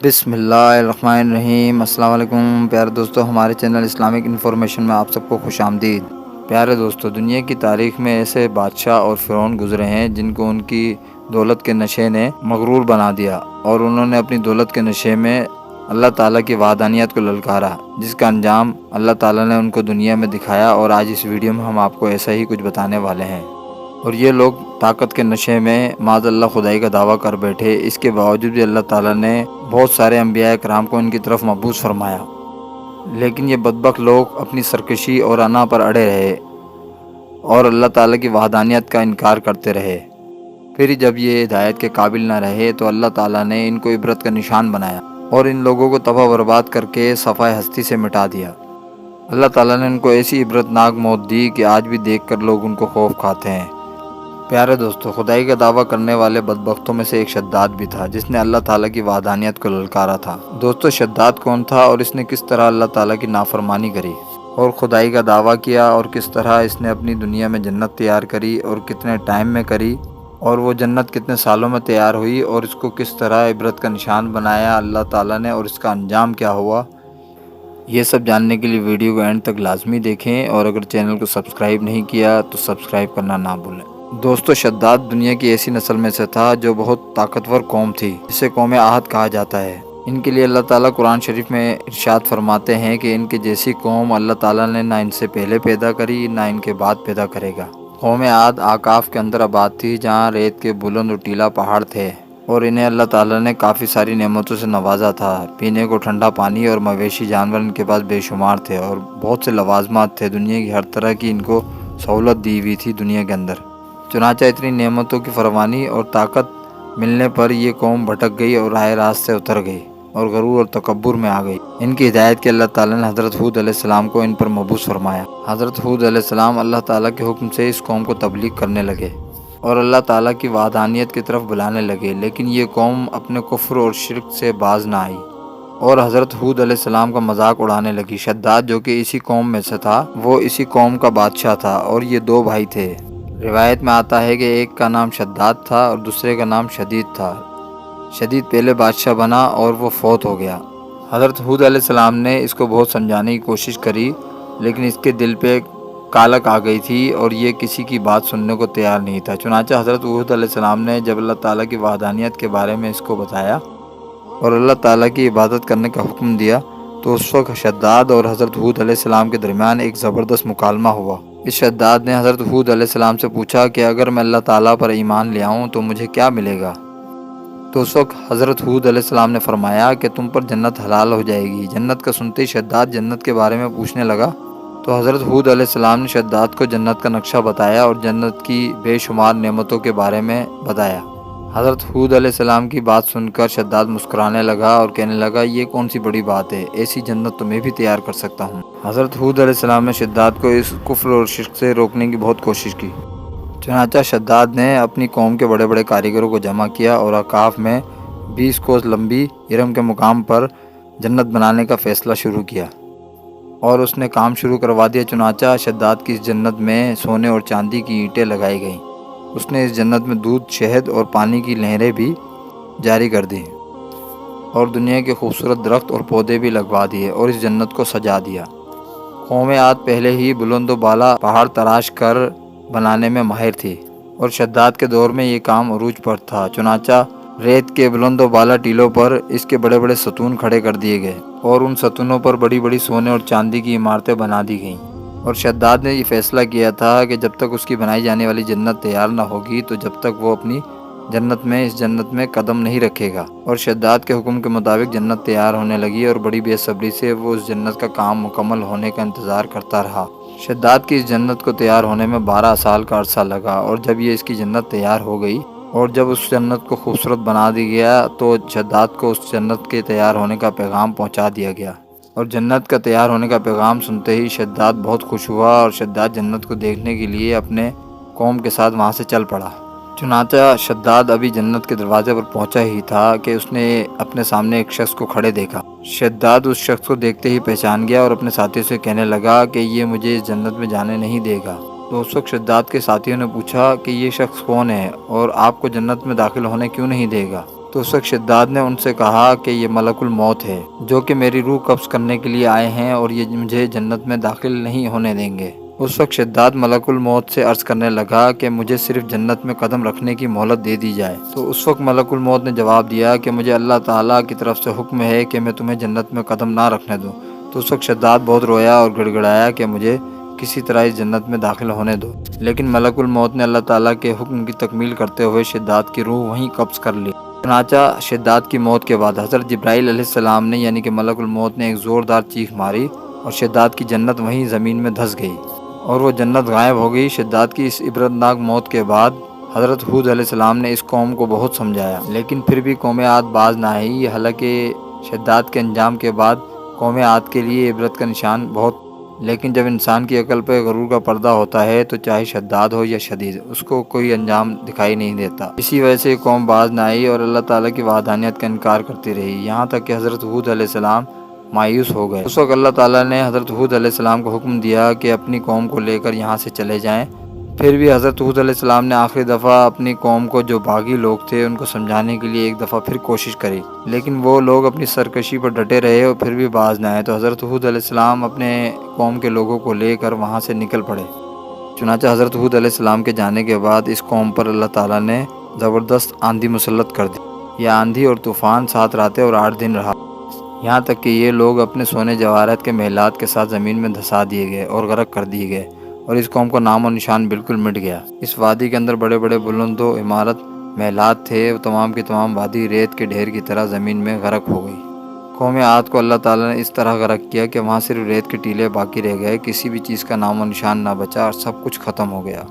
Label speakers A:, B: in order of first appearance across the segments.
A: بسم اللہ الرحمن الرحیم۔ السلام علیکم پیارے دوستو، ہمارے چینل اسلامک انفارمیشن میں آپ سب کو خوش آمدید۔ پیارے دوستو، دنیا کی تاریخ میں ایسے بادشاہ اور فرعون گزرے ہیں جن کو ان کی دولت کے نشے نے مغرور بنا دیا، اور انہوں نے اپنی دولت کے نشے میں اللہ تعالیٰ کی وحدانیت کو للکارا، جس کا انجام اللہ تعالیٰ نے ان کو دنیا میں دکھایا۔ اور آج اس ویڈیو میں ہم آپ کو ایسا ہی کچھ بتانے والے ہیں۔ اور یہ لوگ طاقت کے نشے میں معاذ اللہ خدائی کا دعویٰ کر بیٹھے، اس کے باوجود بھی اللہ تعالیٰ نے بہت سارے انبیاء کرام کو ان کی طرف مبعوث فرمایا، لیکن یہ بدبخت لوگ اپنی سرکشی اور انا پر اڑے رہے اور اللہ تعالیٰ کی وحدانیت کا انکار کرتے رہے۔ پھر جب یہ ہدایت کے قابل نہ رہے تو اللہ تعالیٰ نے ان کو عبرت کا نشان بنایا اور ان لوگوں کو تباہ برباد کر کے صفائے ہستی سے مٹا دیا۔ اللہ تعالیٰ نے ان کو ایسی عبرت ناک موت دی کہ آج بھی دیکھ کر لوگ ان کو خوف کھاتے ہیں۔ پیارے دوستو، خدائی کا دعویٰ کرنے والے بدبختوں میں سے ایک شداد بھی تھا، جس نے اللہ تعالیٰ کی وحدانیت کو للکارا تھا۔ دوستو، شداد کون تھا اور اس نے کس طرح اللہ تعالیٰ کی نافرمانی کری اور خدائی کا دعویٰ کیا، اور کس طرح اس نے اپنی دنیا میں جنت تیار کری اور کتنے ٹائم میں کری، اور وہ جنت کتنے سالوں میں تیار ہوئی، اور اس کو کس طرح عبرت کا نشان بنایا اللہ تعالیٰ نے، اور اس کا انجام کیا ہوا۔ یہ سب جاننے کے لیے ویڈیو کو اینڈ تک لازمی دیکھیں، اور اگر چینل کو سبسکرائب نہیں کیا تو سبسکرائب کرنا نہ بھولیں۔ دوستو، شداد دنیا کی ایسی نسل میں سے تھا جو بہت طاقتور قوم تھی، جسے قوم عاد کہا جاتا ہے۔ ان کے لیے اللہ تعالیٰ قرآن شریف میں ارشاد فرماتے ہیں کہ ان کے جیسی قوم اللہ تعالیٰ نے نہ ان سے پہلے پیدا کری نہ ان کے بعد پیدا کرے گا۔ قوم عاد آکاف کے اندر آباد تھی، جہاں ریت کے بلند و ٹیلا پہاڑ تھے، اور انہیں اللہ تعالیٰ نے کافی ساری نعمتوں سے نوازا تھا۔ پینے کو ٹھنڈا پانی اور مویشی جانور ان کے پاس بے شمار تھے، اور بہت سے لوازمات تھے۔ دنیا کی ہر طرح کی ان کو سہولت دی ہوئی تھی دنیا کے اندر۔ چنانچہ اتنی نعمتوں کی فراوانی اور طاقت ملنے پر یہ قوم بھٹک گئی اور راہ راست سے اتر گئی اور غرور اور تکبر میں آ گئی۔ ان کی ہدایت کے اللہ تعالیٰ نے حضرت ہود علیہ السلام کو ان پر مبعوث فرمایا۔ حضرت ہود علیہ السلام اللہ تعالیٰ کے حکم سے اس قوم کو تبلیغ کرنے لگے اور اللہ تعالیٰ کی وحدانیت کی طرف بلانے لگے، لیکن یہ قوم اپنے کفر اور شرک سے باز نہ آئی اور حضرت ہود علیہ السلام کا مذاق اڑانے لگی۔ شداد، جو کہ اسی قوم میں سے تھا، وہ اسی قوم کا بادشاہ تھا، اور یہ دو بھائی تھے۔ روایت میں آتا ہے کہ ایک کا نام شداد تھا اور دوسرے کا نام شدید تھا۔ شدید پہلے بادشاہ بنا اور وہ فوت ہو گیا۔ حضرت ہود علیہ السلام نے اس کو بہت سمجھانے کی کوشش کری، لیکن اس کے دل پہ کالک آ گئی تھی اور یہ کسی کی بات سننے کو تیار نہیں تھا۔ چنانچہ حضرت ہود علیہ السلام نے جب اللہ تعالیٰ کی وحدانیت کے بارے میں اس کو بتایا اور اللہ تعالیٰ کی عبادت کرنے کا حکم دیا، تو اس وقت شداد اور حضرت ہود علیہ السلام کے درمیان ایک زبردست مکالمہ ہوا۔ اس شداد نے حضرت ہود علیہ السلام سے پوچھا کہ اگر میں اللہ تعالیٰ پر ایمان لے آؤں تو مجھے کیا ملے گا؟ تو اس وقت حضرت ہود علیہ السلام نے فرمایا کہ تم پر جنت حلال ہو جائے گی۔ جنت کا سنتے ہی شداد جنت کے بارے میں پوچھنے لگا، تو حضرت ہود علیہ السلام نے شداد کو جنت کا نقشہ بتایا اور جنت کی بے شمار نعمتوں کے بارے میں بتایا۔ حضرت ہود علیہ السلام کی بات سن کر شداد مسکرانے لگا اور کہنے لگا، یہ کون سی بڑی بات ہے، ایسی جنت تو میں بھی تیار کر سکتا ہوں۔ حضرت ہود علیہ السلام نے شداد کو اس کفر اور شرک سے روکنے کی بہت کوشش کی۔ چنانچہ شداد نے اپنی قوم کے بڑے بڑے کاریگروں کو جمع کیا اور آکاف میں 20 کوس لمبی ارم کے مقام پر جنت بنانے کا فیصلہ شروع کیا اور اس نے کام شروع کروا دیا۔ چنانچہ شداد کی اس جنت میں سونے اور چاندی کی اینٹیں لگائی گئیں۔ اس نے اس جنت میں دودھ، شہد اور پانی کی نہریں بھی جاری کر دیں اور دنیا کے خوبصورت درخت اور پودے بھی لگوا دیے اور اس جنت کو سجا دیا۔ قوم عاد پہلے ہی بلند و بالا پہاڑ تراش کر بنانے میں ماہر تھی اور شداد کے دور میں یہ کام عروج پر تھا۔ چنانچہ ریت کے بلند و بالا ٹیلوں پر اس کے بڑے بڑے ستون کھڑے کر دیے گئے اور ان ستونوں پر بڑی بڑی سونے اور چاندی کی عمارتیں بنا دی گئیں، اور شداد نے یہ فیصلہ کیا تھا کہ جب تک اس کی بنائی جانے والی جنت تیار نہ ہوگی تو جب تک وہ اپنی اس جنت میں قدم نہیں رکھے گا۔ اور شداد کے حکم کے مطابق جنت تیار ہونے لگی اور بڑی بے صبری سے وہ اس جنت کا کام مکمل ہونے کا انتظار کرتا رہا۔ شداد کی اس جنت کو تیار ہونے میں 12 سال کا عرصہ لگا، اور جب یہ اس کی جنت تیار ہو گئی اور جب اس جنت کو خوبصورت بنا دیا گیا تو شداد کو اس جنت کے تیار ہونے کا پیغام پہنچا دیا گیا، اور جنت کا تیار ہونے کا پیغام سنتے ہی شداد بہت خوش ہوا اور شداد جنت کو دیکھنے کے لیے اپنے قوم کے ساتھ وہاں سے چل پڑا۔ چنانچہ شداد ابھی جنت کے دروازے پر پہنچا ہی تھا کہ اس نے اپنے سامنے ایک شخص کو کھڑے دیکھا۔ شداد اس شخص کو دیکھتے ہی پہچان گیا اور اپنے ساتھیوں سے کہنے لگا کہ یہ مجھے اس جنت میں جانے نہیں دے گا۔ تو اس وقت شداد کے ساتھیوں نے پوچھا کہ یہ شخص کون ہے اور آپ کو جنت میں داخل ہونے کیوں نہیں دے گا؟ تو اس وقت شداد نے ان سے کہا کہ یہ ملک الموت ہے جو کہ میری روح قبض کرنے کے لیے آئے ہیں اور یہ مجھے جنت میں داخل نہیں ہونے دیں گے۔ اس وقت شداد ملک الموت سے عرض کرنے لگا کہ مجھے صرف جنت میں قدم رکھنے کی مہلت دے دی جائے۔ تو اس وقت ملک الموت نے جواب دیا کہ مجھے اللہ تعالیٰ کی طرف سے حکم ہے کہ میں تمہیں جنت میں قدم نہ رکھنے دوں۔ تو اس وقت شداد بہت رویا اور گڑ گڑایا کہ مجھے کسی طرح اس جنت میں داخل ہونے دو، لیکن ملک الموت نے اللہ تعالیٰ کے حکم کی تکمیل کرتے ہوئے شداد کی روح وہیں قبض کر لی۔ چنانچہ شداد کی موت کے بعد حضرت جبرائیل علیہ السلام نے یعنی کہ ملک الموت نے ایک زوردار چیخ ماری اور شداد کی جنت وہیں زمین میں دھس گئی اور وہ جنت غائب ہو گئی۔ شداد کی اس عبرتناک موت کے بعد حضرت ہود علیہ السلام نے اس قوم کو بہت سمجھایا، لیکن پھر بھی قوم عاد باز نہ آئی۔ حالانکہ شداد کے انجام کے بعد قوم عاد کے لیے عبرت کا نشان بہت، لیکن جب انسان کی عقل پہ غرور کا پردہ ہوتا ہے تو چاہے شداد ہو یا شدید، اس کو کوئی انجام دکھائی نہیں دیتا۔ اسی وجہ سے قوم باز نہ آئی اور اللہ تعالیٰ کی وحدانیت کا انکار کرتی رہی، یہاں تک کہ حضرت ہود علیہ السلام مایوس ہو گئے۔ اس وقت اللہ تعالیٰ نے حضرت ہود علیہ السلام کو حکم دیا کہ اپنی قوم کو لے کر یہاں سے چلے جائیں۔ پھر بھی حضرت ہود علیہ السلام نے آخری دفعہ اپنی قوم کو، جو باغی لوگ تھے، ان کو سمجھانے کے لیے ایک دفعہ پھر کوشش کری، لیکن وہ لوگ اپنی سرکشی پر ڈٹے رہے اور پھر بھی باز نہ آئے۔ تو حضرت ہود علیہ السلام اپنے قوم کے لوگوں کو لے کر وہاں سے نکل پڑے۔ چنانچہ حضرت ہود علیہ السلام کے جانے کے بعد اس قوم پر اللہ تعالیٰ نے زبردست آندھی مسلط کر دی۔ یہ آندھی اور طوفان 7 راتیں اور 8 دن رہا، یہاں تک کہ یہ لوگ اپنے سونے جواہرات کے محلات کے ساتھ زمین میں دھسا دیے گئے اور غرق کر دیے گئے، اور اس قوم کا نام و نشان بالکل مٹ گیا۔ اس وادی کے اندر بڑے بڑے بلند و عمارت محلات تھے، وہ تمام کی تمام وادی ریت کے ڈھیر کی طرح زمین میں غرق ہو گئی۔ قوم عاد کو اللہ تعالیٰ نے اس طرح غرق کیا کہ وہاں صرف ریت کے ٹیلے باقی رہ گئے، کسی بھی چیز کا نام و نشان نہ بچا اور سب کچھ ختم ہو گیا۔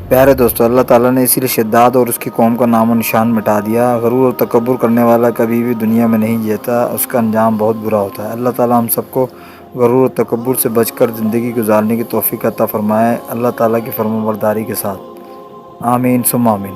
A: پیارے دوستو، اللہ تعالیٰ نے اسی لیے شداد اور اس کی قوم کا نام و نشان مٹا دیا۔ غرور اور تکبر کرنے والا کبھی بھی دنیا میں نہیں جیتا، اس کا انجام بہت برا ہوتا ہے۔ اللہ تعالیٰ ہم سب کو غرور اور تکبر سے بچ کر زندگی گزارنے کی توفیق عطا فرمائے، اللہ تعالیٰ کی فرمانبرداری کے ساتھ۔ آمین ثم آمین۔